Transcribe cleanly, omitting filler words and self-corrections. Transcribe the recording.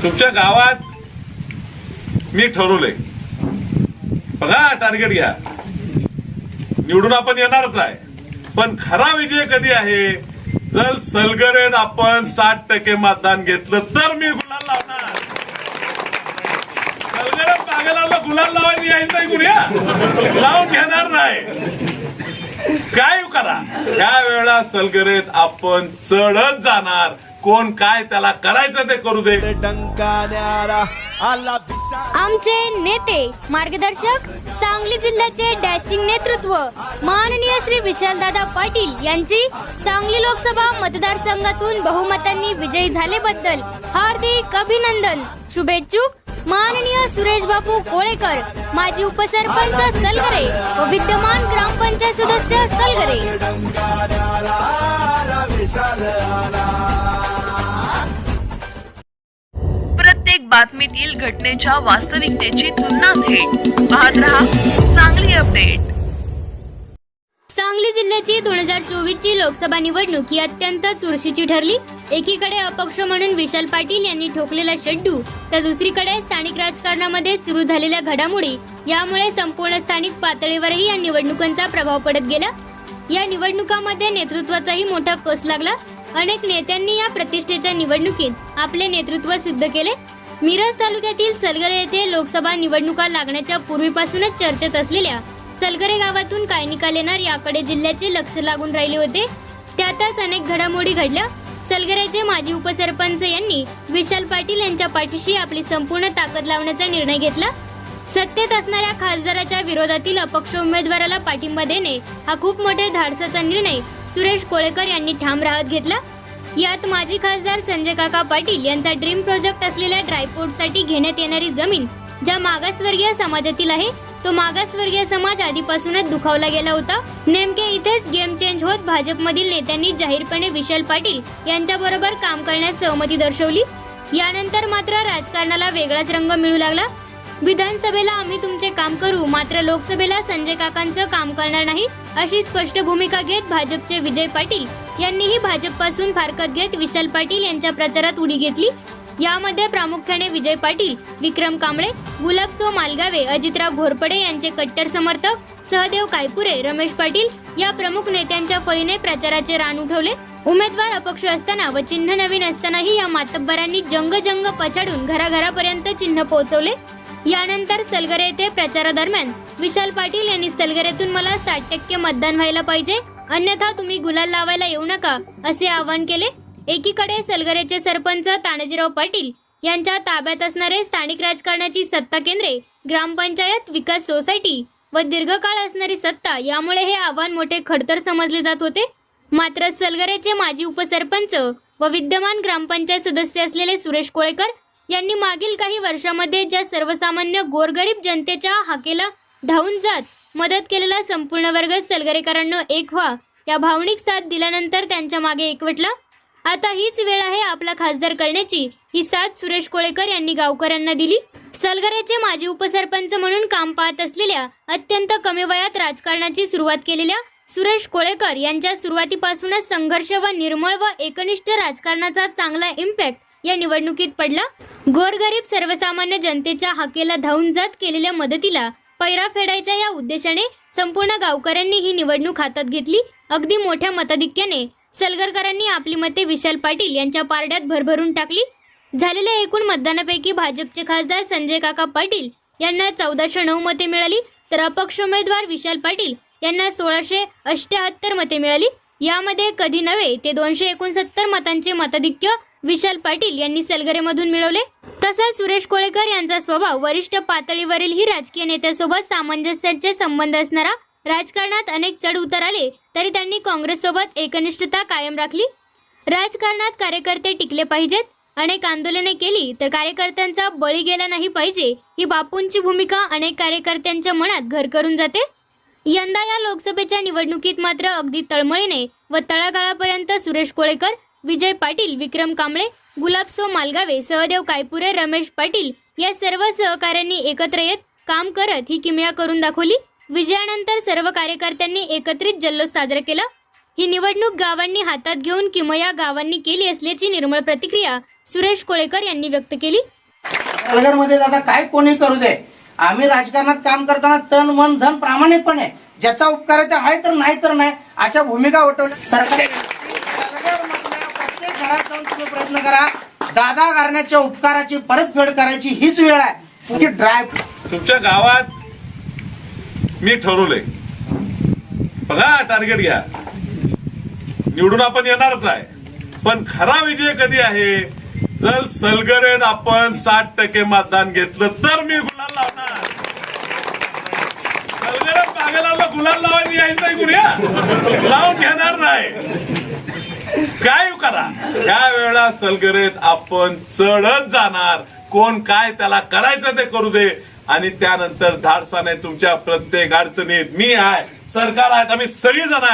तुमच्या गावात मी ठरवलंय, बघा टार्गेट घ्या, निवडून आपण येणारच आहे, पण खरा विजय कधी आहे? जर सलगरेत आपण 60% मतदान घेतलं तर मी गुलाल लावणार. सलगरेत पागलाला गुलाल लावायची यायचं नाही, कुणी लावून घेणार नाही. काय करा, त्यावेळेला सलगरेत आपण चढत जाणार. कोण काय त्याला करायचं ते करू दे. आमचे नेते मार्गदर्शक सांगली जिल्ह्याचे डॅशिंग नेतृत्व माननीय श्री विशालदादा पाटील यांची सांगली लोकसभा मतदारसंघातून बहुमतांनी विजयी झाल्याबद्दल हार्दिक अभिनंदन. शुभेच्छुक माननीय सुरेश बापू कोळेकर, माजी उपसरपंच सलगरे व विद्यमान ग्रामपंचायत सदस्य सलगरे. प्रत्येक बातमीतील घटनेच्या वास्तविकतेची तुलना थेट पाहत रहा सांगली अपडेट. सांगली जिल्ह्याची 2024 ची लोकसभा निवडणूक ही अत्यंत चुरशीची ठरली. एकीकडे अपक्ष म्हणून विशाल पाटील यांनी ठोकलेला शड्डू, तर दुसरीकडे स्थानिक राजकारणामध्ये सुरू झालेल्या घडामोडी यामुळे संपूर्ण स्थानिक पातळीवरही या निवडणुकांचा प्रभाव पडत गेला. या निवडणुकांमध्ये नेतृत्वाचाही मोठा कस लागला. अनेक नेत्यांनी या प्रतिष्ठेच्या निवडणुकीत आपले नेतृत्व सिद्ध केले. मिरज तालुक्यातील सलगरे येथे लोकसभा निवडणुका लागण्याच्या पूर्वीपासूनच चर्चेत असलेल्या सलगरे गावातून काय निकाल येणार याकडे जिल्ह्याचे लक्ष लागून राहिले होते. त्यातच अनेक घडामोडी घडल्या. सलगरेचे माजी उपसरपंच यांनी विशाल पाटील यांच्या पाठीशी आपली संपूर्ण ताकद लावण्याचा निर्णय घेतला. सत्तेत असणाऱ्या खासदाराच्या विरोधातील अपक्ष उमेदवाराला पाठिंबा देणे हा खूप मोठा धाडसाचा निर्णय सुरेश कोळेकर यांनी ठाम राहत घेतला. यात माजी खासदार संजय काका पाटील यांचा ड्रीम प्रोजेक्ट असलेल्या ड्रायपोर्टसाठी घेण्यात येणारी जमीन ज्या मागासवर्गीय समाजातील आहे, तो मागासवर्गीय समाज आधीपासूनच दुखावला गेला होता. नेमके इथेच गेम चेंज होत भाजपमधील नेत्यांनी जाहीरपणे विशाल पाटील यांच्याबरोबर काम करण्यास सहमती दर्शवली. यानंतर मात्र राजकारणाला वेगळाच रंग मिळू लागला. विधानसभेला आम्ही तुमचे काम करू, मात्र लोकसभेला संजय काकांचं काम करणार नाही, अशी स्पष्ट भूमिका घेत भाजपचे विजय पाटील यांनीही भाजपपासून फारकत घेत विशाल पाटील यांच्या प्रचारात उडी घेतली. यामध्ये प्रामुख्याने विजय पाटील, विक्रम कांबळे, गुलाबसो मालगावे, अजितराव घोरपडे यांचे कट्टर समर्थक, सहदेव कायपुरे, रमेश पाटील या प्रमुख नेत्यांच्या फळीने प्रचाराचे रान उठवले. उमेदवार अपक्ष असताना व चिन्ह नवीन असतानाही या मातब्बरांनी जंग पछाडून घराघरापर्यंत चिन्ह पोहोचवले. यानंतर सलगरे येथे प्रचारादरम्यान विशाल पाटील यांनी सलगरेतून मला 60% मतदान व्हायला पाहिजे, अन्यथा तुम्ही गुलाल लावायला येऊ नका, असे आवाहन केले. एकीकडे सलगरेचे सरपंच तानाजीराव पाटील यांच्या ताब्यात असणारे स्थानिक राजकारणाची सत्ता केंद्रे, ग्रामपंचायत, विकास सोसायटी व दीर्घकाळ असणारी सत्ता, यामुळे हे आव्हान मोठे खडतर समजले जात होते. मात्र सलगरेचे माजी उपसरपंच व विद्यमान ग्रामपंचायत सदस्य असलेले सुरेश कोळेकर यांनी मागील काही वर्षामध्ये ज्या सर्वसामान्य गोरगरीब जनतेच्या हाकेला धावून जात मदत केलेला संपूर्ण वर्ग सलगरेकरांना एक व्हा या भावनिक साथ दिल्यानंतर त्यांच्या मागे एकवटला. आता हीच वेळ आहे आपला खासदार करण्याची. ही साथ सुरेश कोळेकर यांनी गावकऱ्यांना दिली. सलगरेचे माजी उपसरपंच म्हणून काम पाहत असलेल्या अत्यंत कमी वयात राजकारणाची सुरुवात केलेल्या सुरेश कोळेकर यांच्या सुरुवातीपासूनच संघर्ष व निर्मळ व एकनिष्ठ राजकारणाचा चांगला इम्पॅक्ट या निवडणुकीत पडला. गोरगरीब सर्वसामान्य जनतेच्या हाकेला धावून जात केलेल्या मदतीला पैरा फेडायच्या या उद्देशाने संपूर्ण गावकऱ्यांनी ही निवडणूक हातात घेतली. अगदी मोठ्या मताधिक्याने सलगरकरांनी आपली मते विशाल पाटील यांच्या पारड्यात भरभरून टाकली. झालेल्या एकूण मतदानापैकी भाजपचे खासदार संजय काका पाटील यांना 1409 मते मिळाली, तर अपक्ष उमेदवार विशाल पाटील यांना 1678 मते मिळाली. यामध्ये कधी नव्हे ते 269 मतांचे मताधिक्य विशाल पाटील यांनी सलगरेमधून मिळवले. तसाच सुरेश कोळेकर यांचा स्वभाव वरिष्ठ पातळीवरील ही राजकीय नेत्यासोबत सामंजस्याचे संबंध असणारा, राजकारणात अनेक चढ उतार आले तरी त्यांनी काँग्रेससोबत एकनिष्ठता कायम राखली. राजकारणात कार्यकर्ते टिकले पाहिजेत, अनेक आंदोलने केली तर कार्यकर्त्यांचा बळी गेला नाही पाहिजे, ही बापूंची भूमिका अनेक कार्यकर्त्यांच्या मनात घर करून जाते. यंदा या लोकसभेच्या निवडणुकीत मात्र अगदी तळमळीने व तळागाळापर्यंत सुरेश कोळेकर, विजय पाटील, विक्रम कांबळे, गुलाबसो मालगावे, सहदेव कायपुरे, रमेश पाटील या सर्व सहकाऱ्यांनी एकत्र येत काम करत ही किमया करून दाखवली. विजयानंतर सर्व कार्यकर्त्यांनी एकत्रित जल्लोष साजरा केला. ही निवडणूक गावांनी हातात घेऊन किमया गावांनी केली असल्याची निर्मळ प्रतिक्रिया सुरेश कोळेकर यांनी व्यक्त केली. पालघरमध्ये दादा काय कोणी करू दे, आम्ही राजकारणात काम करताना तन मन धन प्रामाणिकपणे ज्याचा उपकार आहे ते आहे तर नाही तर नाही अशा भूमिका उठवल्या. सरकार पालघरमधल्या प्रत्येक घरात जाऊन तुम्ही प्रयत्न करा. दादा घराण्याच्या उपकाराची परतफेड करायची हीच वेळ आहे. तुझी ड्राईव्ह तुमच्या गावात मी ठरवलंय, बघा टार्गेट घ्या, निवडून आपण येणारच आहे. पण खरा विजय कधी आहे, जर सलगरेत आपण 60% मतदान घेतलं तर मी गुलाल लावणार. सलगरेत पागलाला गुलाल लावायची यायचं नाही, कुणी लावून घेणार नाही. काय करा, त्या वेळेला सलगरेत आपण चढत जाणार. कोण काय त्याला करायचं ते करू दे, आणि त्यानंतर धाडसाने तुमच्या प्रत्येक अडचणीत मी आहे, सरकार आहे, आम्ही सगळी जण आहे,